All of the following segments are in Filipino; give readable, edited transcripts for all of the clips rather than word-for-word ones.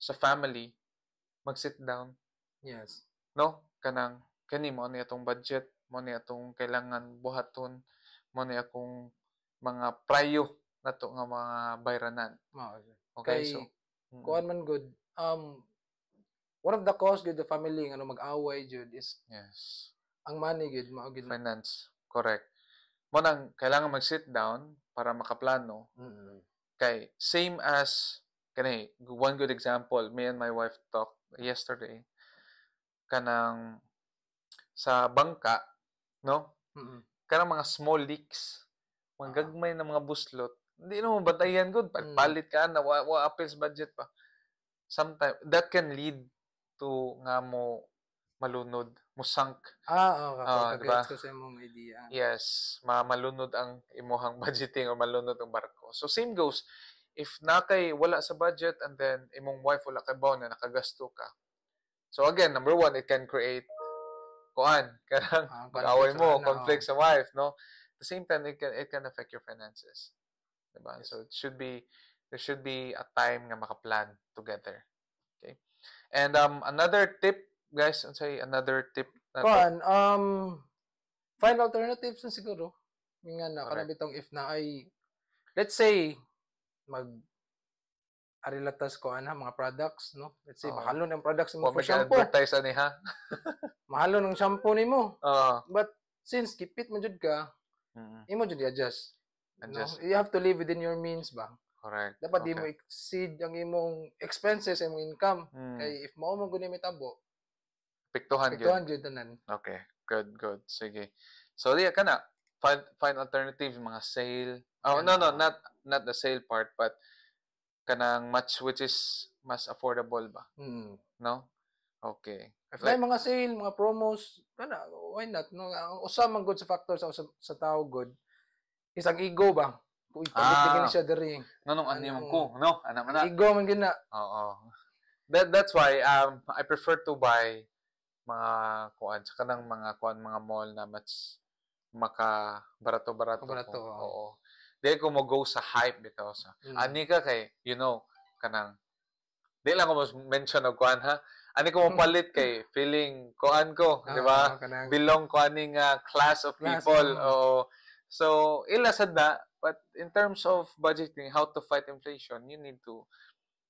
sa family mag-sit down, Yes. no? Kanang kani mo ni atong budget, mo ni atong kailangan buhaton, mo ni akong mga prayo nato nga mga bayranan. Mao. Okay, Kay so kuan man good. One of the cause good the family nga mag-away jud is yes, ang money good mao gid. finance, correct. Mo nang kailangan mag-sit down para makaplano. Mm. Kay same as kani one good example, me and my wife talked yesterday kanang sa bangka, no? Mm. Kanang mga small leaks, mga gagmay na mga buslot, hindi na mo bantayan good, palit ka na wa appeals budget pa. Sometimes that can lead to nga mo malunod, mo sunk. Di ba? Kagets ko sa imong idea. Yes, malunod ang imuhang budgeting or malunod ang barko. So same goes if nakay wala sa budget and then imong wife wala kay baon na nakagasto ka. So again, number one, it can create kuan kanang mag-away mo, conflict sa wife, no? At the same time, it can affect your finances. Diba? Yes. So there should be a time nga makaplan together. Okay? And another tip, guys, say another tip na to. Kuan, find alternatives na siguro. Nga na, Correct. kanang bitong if na ay, let's say, arilatas ko mga products, no? Let's say, mahalo ng products mo Huwag for shampoo. advertise ani ha? Mahalo ng shampoo ni mo. Oo. But, since kipit mo jud ka, imo jud i-adjust. No? You have to live within your means ba? Correct. Dapat di mo exceed ang imong expenses, imong income. Kay if mao mo guni mitabo, piktuhan jud tanan. Okay. Good. Sige. So, diya ka na. Find alternatives, mga sale. Oh, no, not the sale part, but kanang much which is mas affordable ba? No? Okay. If like, mga sale, mga promos, kana, why not? No? Ang usa man good sa factor sa tao good is ang ego ba? Kung ipagiging siya diri. Nganong ano ko, no? Ana man. Ego man gina. Oo. That's why I prefer to buy mga kuan sa kanang mga mall na mas barato. Oo. Di ko mo go sa hype bitaw sa. Ani ka kay, kanang di lang ko mention og kuan ha. Ani ko mo palit kay feeling kuan ko, di ba? Belong ko aning class of people. Oo. So, ila sad na, but in terms of budgeting, how to fight inflation, you need to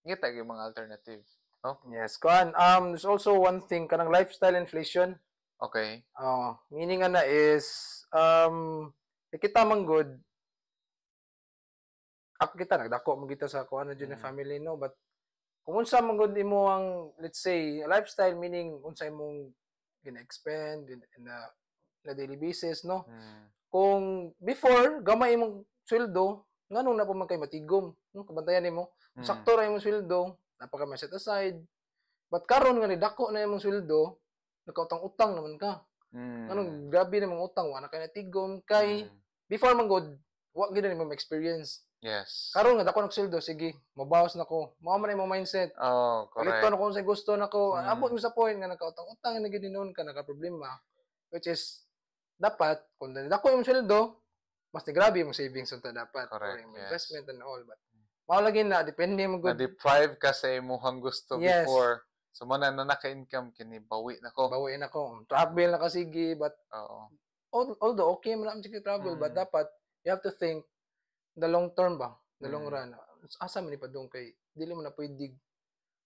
ngita yung mga alternative. No? Yes, kuan. There's also one thing kanang lifestyle inflation. Okay. Meaning na is kita man good. Ako kita nagdako mo kita sa kuan na jud family no, but kung unsa man gud imo ang let's say lifestyle meaning unsa imong gina-expend in a daily basis no. Kung before gamay imong sweldo nganong na pa man kay matigom no kabantayan nimo sakto ra imong sweldo napaka ma set aside but karon nga ni dako na imong sweldo nakautang-utang naman ka nganong grabe na imong utang wa na kay natigom kay before man gud wa gid na imong experience. Yes. Karon nga dako nag sweldo sige mabawas na ko mao man imong mindset. Correct. Ito na kung sa gusto nako abot mo sa point nga nakautang-utang na gid noon ka naka problema which is dapat kung dako imong sweldo mas grabe yung savings unta dapat correct, or investment and all but mao lagi na depende mo good na-deprive ka sa imong gusto before so mo na naka-income kini bawi na ko travel na ka sige but although okay man ang travel but dapat you have to think the long term ba the long run asa man ipadung kay dili mo na pwede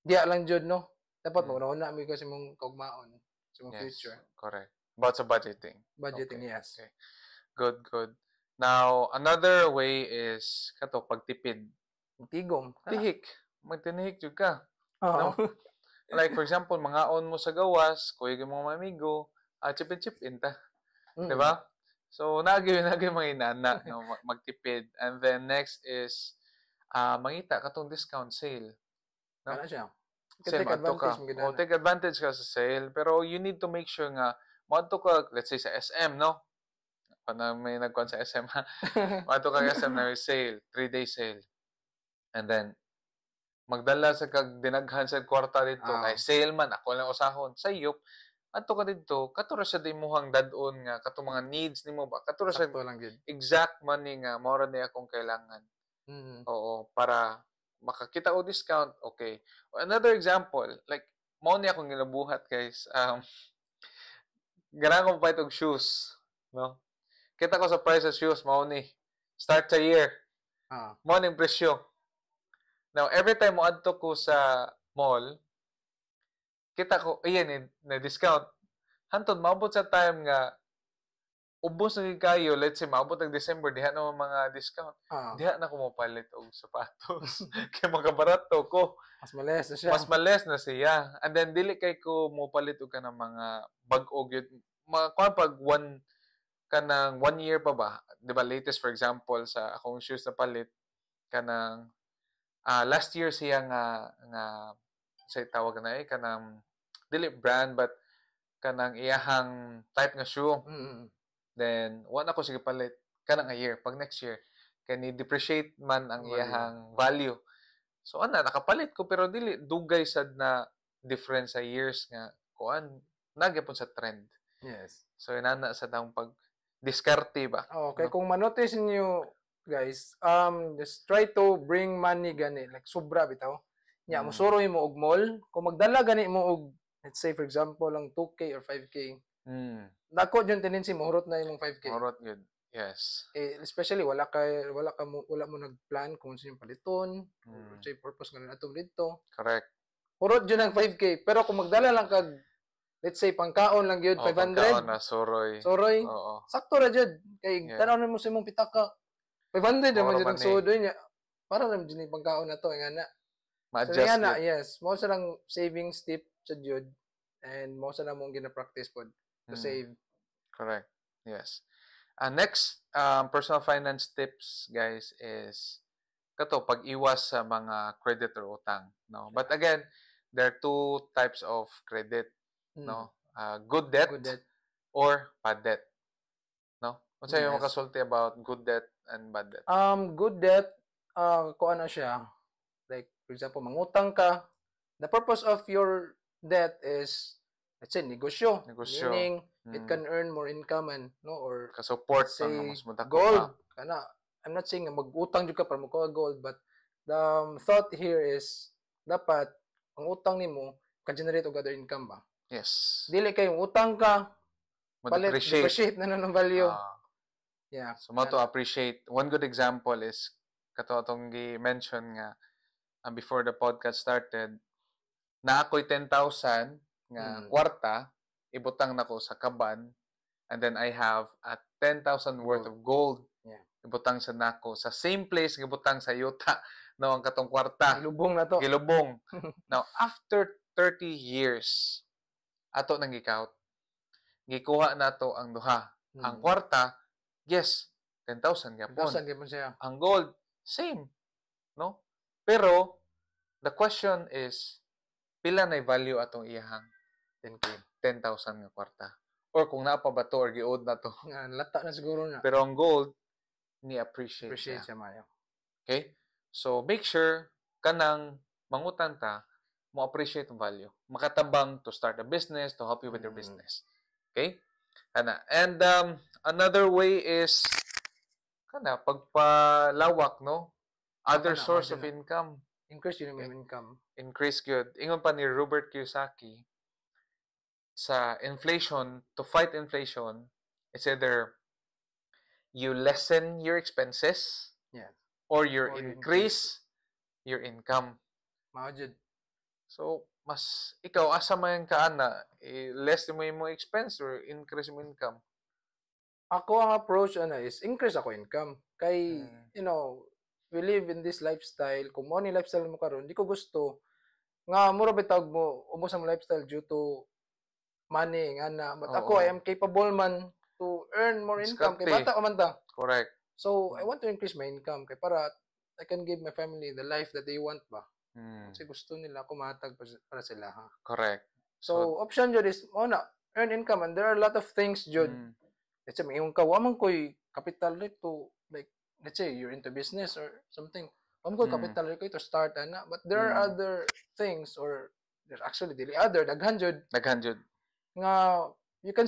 diya lang jud no dapat mauna mi kasi mong kaugmaon sa mong future correct about sa budgeting yes okay. Good now another way is kato pagtipid tigom magtinihik jud ka no like for example mangaon mo sa gawas kuy mo mga amigo chip-in ta di ba so nagi mga inana no magtipid and then next is mangita katong discount sale no ana siya take advantage ka sa sale pero you need to make sure nga moadto ka let's say sa SM no na may nagkuan sa SM ha moadto ka SM na sale 3-day sale and then magdala sa kag dinaghan sa kwarta dito kay sale man ako lang usahon sayop adto ka didto katura sa imuhang dad-on nga kato mga needs nimo ba katura sa exact money nga mao ra ni akong kailangan oo para makakita o discount, okay. Another example, like, mao ni akong ginabuhat, guys. Ganahan ko pa itong shoes, no? Kita ko sa price of shoes, mao ni. Start sa year. Mao ni presyo. Now, every time mo adto ko sa mall, kita ko, iyan, na-discount. Hantod, maabot sa time nga, ubos na kayo, let's say, maabot ng December, diha na mga discount. Diha na ko mapalit og sapatos. Kaya makabarato ko. Mas males na siya. Mas males na siya. And then, dili kay ko mapalit og ka ng mga bag-og yun. Pag kanang 1 year pa ba? Di ba, latest, for example, sa akong shoes na palit, kanang, last year siya nga say tawag na kanang, dili brand, but kanang iyahang type nga shoe. Then, wala ko sige palit. Kanang a year. Pag next year, kani depreciate man ang iyahang value. So, nakapalit ko, pero dili, dugay sad na difference sa years nga, kuan, nagyapon sa trend. Yes. So, inana sa tang pag-diskarte ba? Okay, no? Kung manotice niyo guys, just try to bring money gani, like sobra bitaw. Nya, musuroy mo og mall. Kung magdala gani mo og, let's say, for example, lang 2K or 5K, dako yung tendency mahurot na yung 5K. Mahurot yun. Yes. Especially wala mo nagplan kung sino yung paliton, or say purpose nga atong dito. Correct. Hurot yun ang 5K. Pero kung magdala lang kag, let's say pangkaon lang yun, 500. Pangkaon na soroy. Oo. Sakto ra jud. Kay tanaw mo sa imong pitaka. 500 naman jud ang sudo niya. Para naman jud pangkaon na to nga na. Ma-adjust. So, na, yes. Mo sa lang savings tip sa jud, and mo sa mong gina-practice pod to save. Correct. Yes. Next, personal finance tips, guys, is kato pag-iwas sa mga credit or utang, no? But again, there are two types of credit, no? Good debt or bad debt, no? Ano sa'yo makasulti about good debt and bad debt? Good debt, kung ano siya, like, for example, mangutang ka, the purpose of your debt is, let's say, negosyo. Meaning, it can earn more income and, no, or ka-support say, gold. Kana, I'm not saying mag-utang jud ka para makuha gold, but the thought here is, dapat, ang utang nimo ka-generate og other income ba? Yes. Dili kayong utang ka, palit, depreciate na ng value. Yeah. So, mo to appreciate. One good example is, kato atong gi-mention nga, before the podcast started, na ako'y 10,000 nga kwarta, ibutang nako sa kaban, and then I have a 10,000 worth of gold. Yeah. Ibutang sa nako sa same place ibutang sa yuta, no, ang katong kwarta. Gilubong na to. Gilubong. Now, after 30 years, ato nang gikount. Gikuha nato ang duha. Ang kwarta, yes, 10,000 gyapon. 10,000 gyapon siya. Ang gold, same, no? Pero the question is, pila na value atong iyahang 10,000 nga kwarta? Or kung napa ba to or giod na to? Lata na siguro na. Pero ang gold, ni-appreciate siya mayo. Okay? So, make sure kanang mangutan ta, mo appreciate ang value. Makatabang to start a business, to help you with your business. Okay? And another way is pagpalawak, no? Other source of income. Increase yung income. Increase good. Ingon pa ni Robert Kiyosaki, sa inflation, to fight inflation, it's either you lessen your expenses, or you increase your income. Maajud. So, mas ikaw asa man ka ana, less mo yung expense or increase mo income? Ako ang approach is increase ako income. Kay you know, we live in this lifestyle. Kung mo ni lifestyle mo karon, di ko gusto nga mura bitawg mo ubos ang lifestyle due to money nga na. But ako, I am capable man to earn more income. Kay bata ko man ta. Correct. So, I want to increase my income. Kay para I can give my family the life that they want ba. Kasi gusto nila ako mahatag para sila. Ha? Correct. So, option jud is, earn income. And there are a lot of things jud. Let's say, may ka, waman ko'y capital rate to, like, let's say, you're into business or something. Waman ko'y capital rate to start, ana. But there are other things, or there's actually dili other, daghan jud. Daghan jud. Nga